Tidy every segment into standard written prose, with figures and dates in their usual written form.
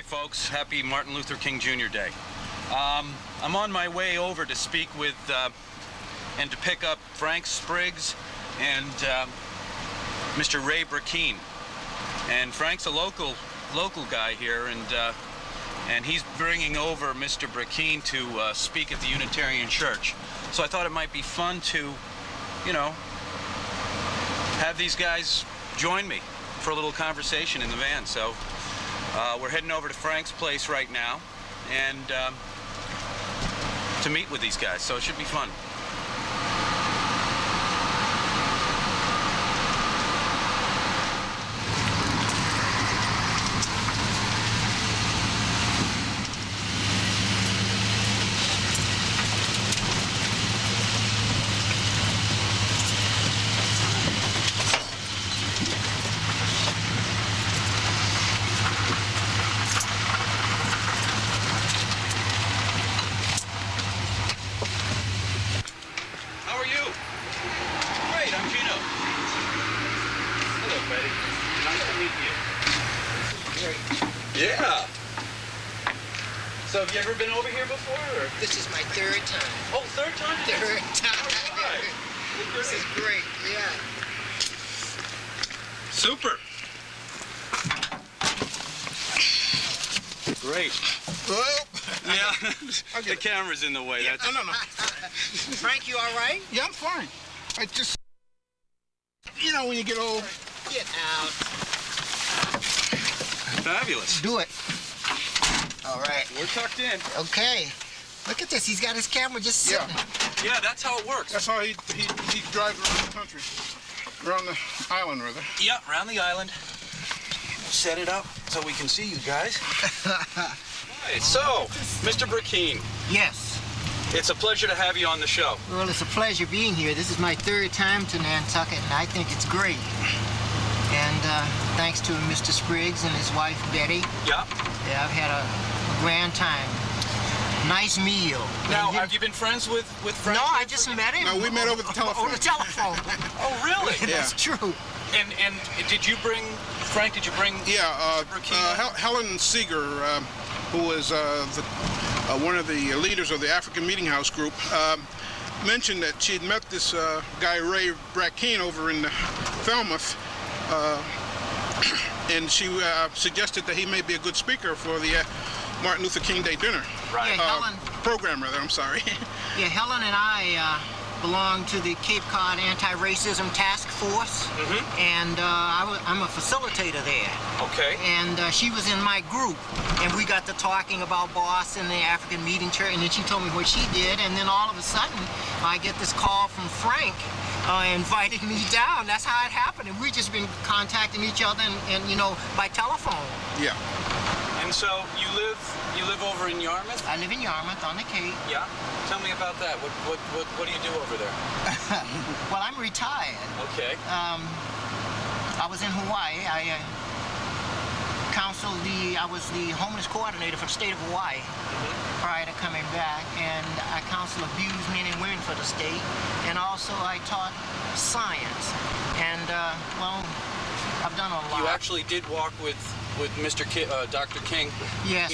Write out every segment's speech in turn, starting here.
folks. Happy Martin Luther King Jr. Day. I'm on my way over to speak with and to pick up Frank Spriggs and Mr. Ray Brackeen. And Frank's a local guy here, and he's bringing over Mr. Brackeen to speak at the Unitarian Church. So I thought it might be fun to, you know, have these guys join me for a little conversation in the van. So we're heading over to Frank's place right now and to meet with these guys, so it should be fun. Yeah. So have you ever been over here before? Or? This is my third time. Oh, third time? Third time. All right. This is great, yeah. Super. Great. Well, yeah. The camera's in the way. Yeah, That's... no. Frank, you all right? Yeah, I'm fine. I just, you know, when you get old. Get out. Fabulous. Do it. All right. We're tucked in. Okay. Look at this. He's got his camera just sitting. Yeah, that's how it works. That's how he drives around the country. Around the island, rather. Yeah, around the island. Set it up so we can see you guys. Right, so, Mr. Brackeen. Yes. It's a pleasure to have you on the show. Well, it's a pleasure being here. This is my third time to Nantucket, and I think it's great. And thanks to Mr. Spriggs and his wife, Betty. Yeah. Yeah, I've had a grand time. Nice meal. Now, have you been friends with Frank? No, I just met him. No, we met over the telephone. Over the telephone. Oh, really? That's true. And did you bring, Frank, did you bring... Yeah, Helen Seeger, who is one of the leaders of the African Meeting House group, mentioned that she'd met this guy, Ray Brackeen, over in Falmouth, and she suggested that he may be a good speaker for the Martin Luther King Day dinner. Right. Yeah, program, rather, I'm sorry. Yeah, Helen and I belong to the Cape Cod Anti-Racism Task Force, and I'm a facilitator there. Okay. And she was in my group, and we got to talking about Boston, the African Meeting Church, and then she told me what she did, and then all of a sudden, I get this call from Frank inviting me down. That's how it happened, and we've just been contacting each other, and you know, by telephone. Yeah. And so you live over in Yarmouth? I live in Yarmouth on the Cape. Yeah. Tell me about that. What do you do over there? Well, I'm retired. Okay. I was in Hawaii. I was the homeless coordinator for the state of Hawaii prior to coming back, and I counsel abused men and women for the state, and also I taught science, and well, I've done a lot. You actually did walk with Mr. Dr. King. Yes,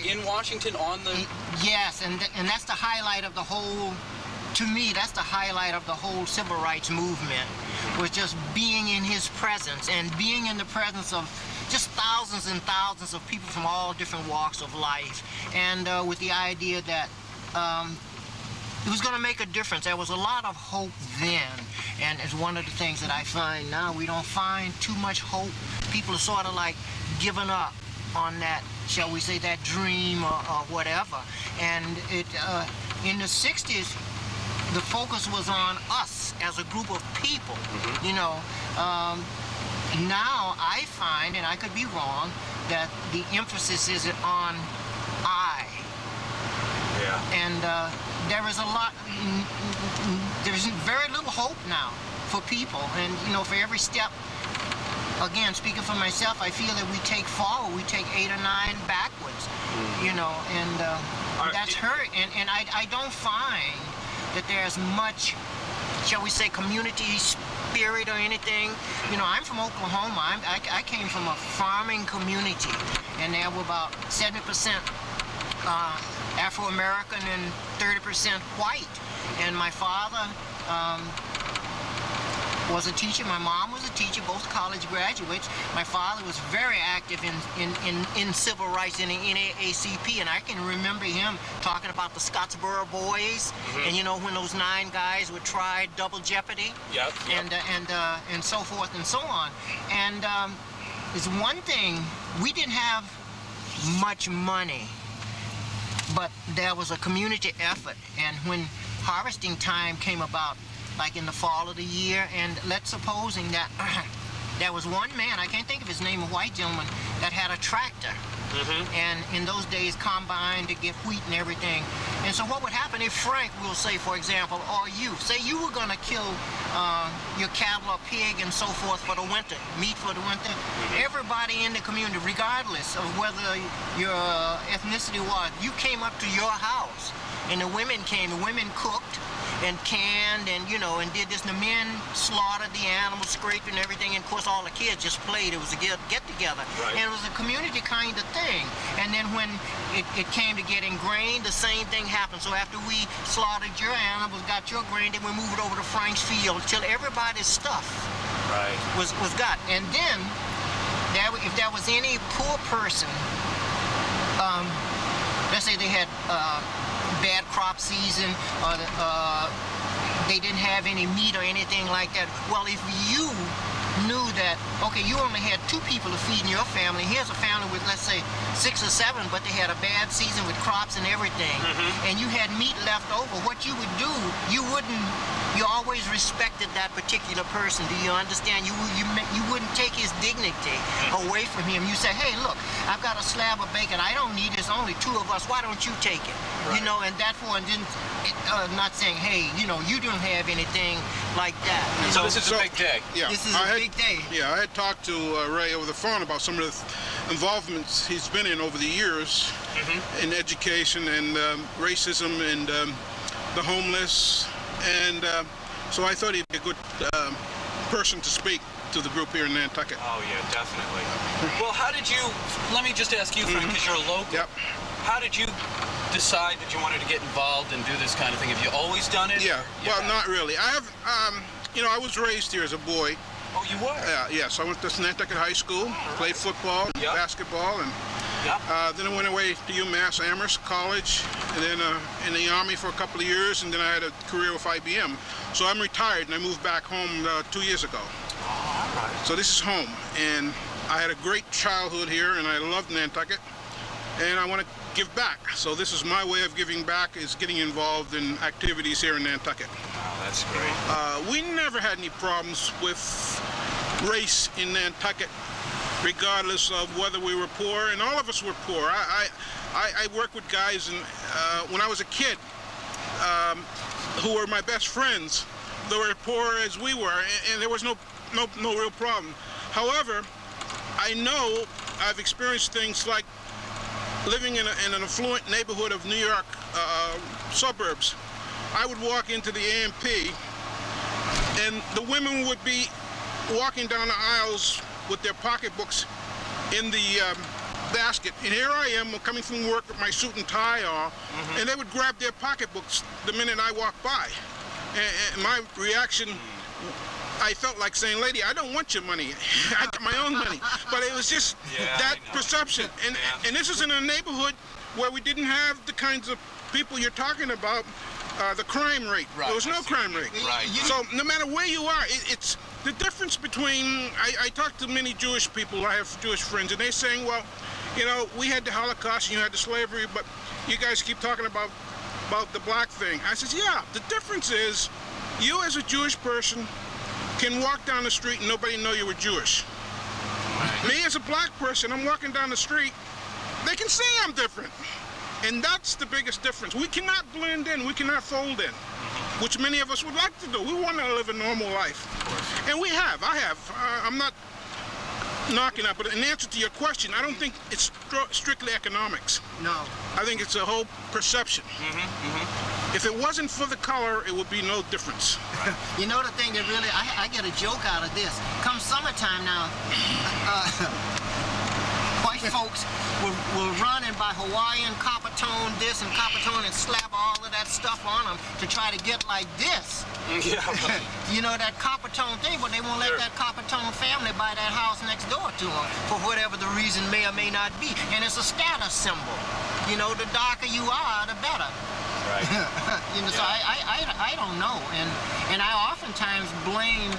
in Washington on the. Yes, and that's the highlight of the whole. To me, that's the highlight of the whole civil rights movement, was just being in his presence and being in the presence of just thousands and thousands of people from all different walks of life, and with the idea that it was going to make a difference. There was a lot of hope then, and it's one of the things that I find now. We don't find too much hope. People are sort of like giving up on that, shall we say, that dream or whatever. And it in the 60s, the focus was on us as a group of people, you know. Now I find, and I could be wrong, that the emphasis is on I. Yeah. And there is a lot, there's very little hope now for people. And, you know, for every step, again, speaking for myself, I feel that we take forward, we take 8 or 9 backwards, you know, and that's hurt. And I don't find that there's much, shall we say, community spirit or anything. You know, I'm from Oklahoma. I came from a farming community, and there were about 70% Afro-American and 30% white. And my father was a teacher. My mom was a teacher, both college graduates. My father was very active in civil rights in the NAACP, and I can remember him talking about the Scottsboro Boys, and you know, when those 9 guys were tried, double jeopardy, and so forth and so on. And there's one thing, we didn't have much money, but there was a community effort, and when harvesting time came about, like in the fall of the year, and let's supposing that there was one man, I can't think of his name, a white gentleman, that had a tractor. And in those days, combine to get wheat and everything. And so what would happen if Frank, will say, for example, or you, say you were going to kill your cattle or pig and so forth for the winter, meat for the winter, everybody in the community, regardless of whether your ethnicity was, you came up to your house, and the women came, the women cooked and canned and, you know, and did this, and the men slaughtered the animals, scraped and everything, and of course all the kids just played. It was a get-together. And it was a community kind of thing. And then when it came to getting grain, the same thing happened. So after we slaughtered your animals, got your grain, then we moved it over to Frank's field till everybody's stuff was got. And then, if there was any poor person, let's say they had bad crop season, or they didn't have any meat or anything like that. Well, if you knew that, okay, you only had 2 people to feed in your family, here's a family with, let's say, 6 or 7, but they had a bad season with crops and everything, and you had meat left over, what you would do, you always respected that particular person. Do you understand? You wouldn't take his dignity away from him. You say, hey, look, I've got a slab of bacon. I don't need it. There's only 2 of us. Why don't you take it? You know, and therefore, not saying, hey, you know, you don't have anything like that. So this is a big day. Yeah, this is a big day. Yeah, I had talked to Ray over the phone about some of the involvements he's been in over the years in education and racism and the homeless. And so I thought he'd be a good person to speak to the group here in Nantucket. Oh, yeah, definitely. Well, how did you, let me just ask you, Frank, because you're a local. Yep. How did you decide that you wanted to get involved and do this kind of thing? Have you always done it? Yeah, well, not really. I have, you know, I was raised here as a boy. Oh, you were? Yes, I went to Nantucket High School, played football, basketball, and then I went away to UMass Amherst College, and then in the Army for a couple of years, and then I had a career with IBM. So I'm retired, and I moved back home 2 years ago. Oh, all right. So this is home, and I had a great childhood here, and I loved Nantucket, and I want to give back. So this is my way of giving back, is getting involved in activities here in Nantucket. Oh, that's great. We never had any problems with race in Nantucket, regardless of whether we were poor, and all of us were poor. I worked with guys, and when I was a kid, who were my best friends, they were poor as we were, and there was no real problem. However, I know I've experienced things like living in an affluent neighborhood of New York suburbs. I would walk into the A&P, and the women would be walking down the aisles with their pocketbooks in the basket. And here I am coming from work with my suit and tie on, and they would grab their pocketbooks the minute I walked by. And my reaction, I felt like saying, lady, I don't want your money. I got my own money. But it was just that perception. And this is in a neighborhood where we didn't have the kinds of people you're talking about, the crime rate. Right. There was no crime rate. Right. So no matter where you are, it's the difference between, I talk to many Jewish people, I have Jewish friends, and they're saying, well, you know, we had the Holocaust and you had the slavery, but you guys keep talking about the black thing. I says, yeah, the difference is you as a Jewish person can walk down the street and nobody know you were Jewish. Right. Me as a black person, I'm walking down the street, they can say I'm different. And that's the biggest difference. We cannot blend in, we cannot fold in, which many of us would like to do. We want to live a normal life. And we have, I have. I'm not knocking up. But in answer to your question, I don't think it's strictly economics. No. I think it's a whole perception. If it wasn't for the color, it would be no difference. You know the thing that really, I get a joke out of this. Come summertime now, white folks will run and buy Hawaiian copper tone this and copper tone and slap all of that stuff on them to try to get like this. Yeah. You know, that copper tone thing, but they won't let that copper tone family buy that house next door to them for whatever the reason may or may not be. And it's a status symbol. You know, the darker you are, the better. Right. You know, so I don't know, and I oftentimes blame.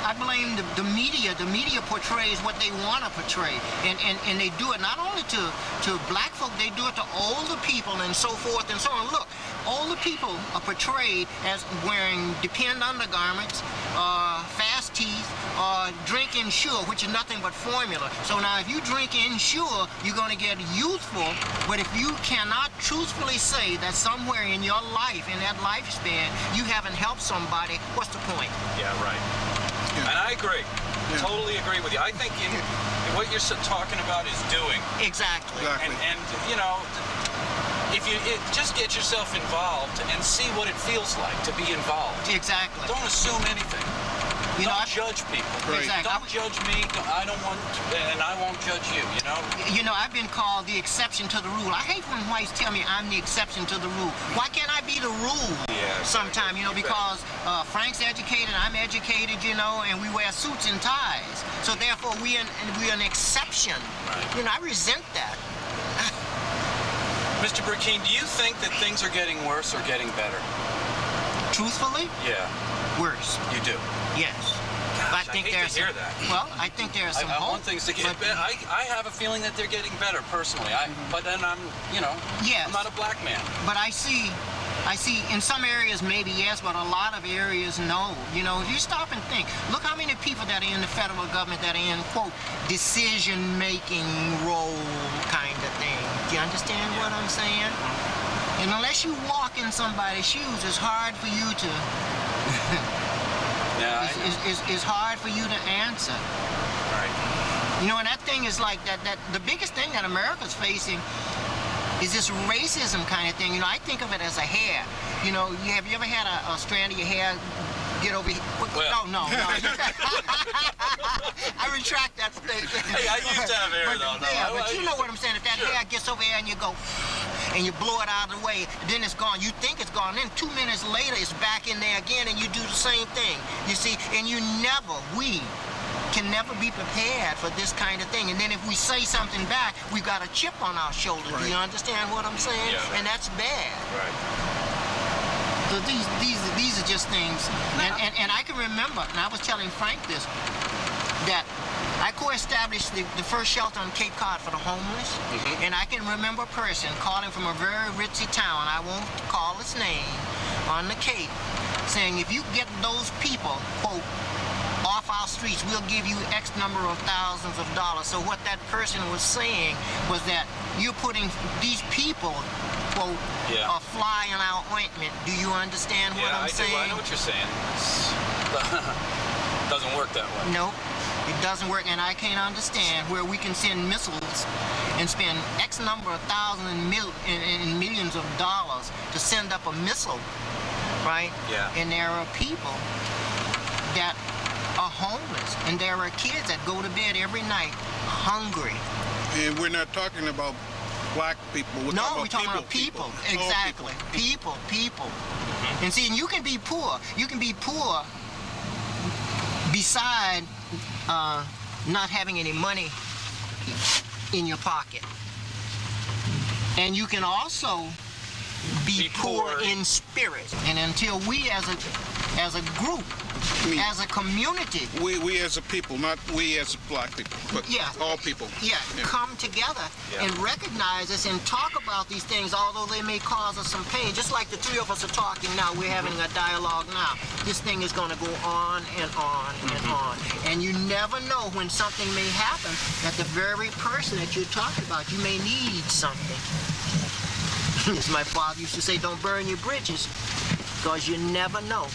I blame the media. The media portrays what they want to portray, and they do it not only to black folk, they do it to older people and so forth and so on. Look, older people are portrayed as wearing depend undergarments, fast teeth, drink Ensure, which is nothing but formula. So now if you drink Ensure, you're going to get youthful, but if you cannot truthfully say that somewhere in your life, in that lifespan, you haven't helped somebody, what's the point? Yeah, right. And I agree. Totally agree with you. I think what you're talking about is doing. Exactly. And you know, if you just get yourself involved and see what it feels like to be involved. Exactly. Don't assume anything. You know, don't judge people. Right. Exactly. Don't judge me. I don't want, and I won't judge you. You know. You know, I've been called the exception to the rule. I hate when whites tell me I'm the exception to the rule. Why can't I be the rule? Yeah. Sometime, you know, because Frank's educated, I'm educated, you know, and we wear suits and ties. So therefore, we're an exception. Right. You know, I resent that. Mr. Burkeen, do you think that things are getting worse or getting better? Truthfully, Yeah. worse. You do. Yes. Gosh, I think hate there's to hear that. Well, I think there's some I hope. want things to get but- better. I have a feeling that they're getting better personally. But then I'm, you know, Yes. I'm not a black man. But I see in some areas maybe yes, but a lot of areas no. You know, if you stop and think, look how many people that are in the federal government that are in, quote, decision-making role kind of thing. Do you understand what I'm saying? And unless you walk in somebody's shoes, it's hard for you to... Yeah, it's hard for you to answer. Right. You know, and that thing is like that the biggest thing that America's facing is this racism kind of thing. You know, I think of it as a hair. You know, have you ever had a strand of your hair get over here? Well. No. I retract that statement. Hey, I used to have hair though. No, Yeah, but you know what I'm saying. If that hair gets over here and you go, and you blow it out of the way, then it's gone. You think it's gone. Then 2 minutes later, it's back in there again, and you do the same thing. You see, and we can never be prepared for this kind of thing. And then if we say something back, we've got a chip on our shoulder. Right. Do you understand what I'm saying? Yeah. And that's bad. Right. So these are just things. And I can remember, and I was telling Frank this, that I co-established the first shelter on Cape Cod for the homeless, and I can remember a person calling from a very ritzy town, I won't call its name, on the Cape, saying if you get those people, quote, off our streets, we'll give you X number of thousands of dollars. So what that person was saying was that you're putting these people, quote, a fly in our ointment. Do you understand what I'm saying? I know what you're saying. It doesn't work that way. Nope. It doesn't work, and I can't understand where we can send missiles and spend X number of thousands and millions of dollars to send up a missile, right? Yeah. And there are people that are homeless, and there are kids that go to bed every night hungry. And we're not talking about black people. We're talking about people. Exactly. People. And see, and you can be poor. You can be poor beside not having any money in your pocket. And you can also be poor in spirit. And until we as a group, as a community, we as a people, not we as black people, but all people. Come together and recognize this and talk about these things, although they may cause us some pain. Just like the three of us are talking now, we're having a dialogue now. This thing is going to go on and on and on. And you never know when something may happen that the very person that you're talking about, you may need something. As my father used to say, don't burn your bridges, because you never know.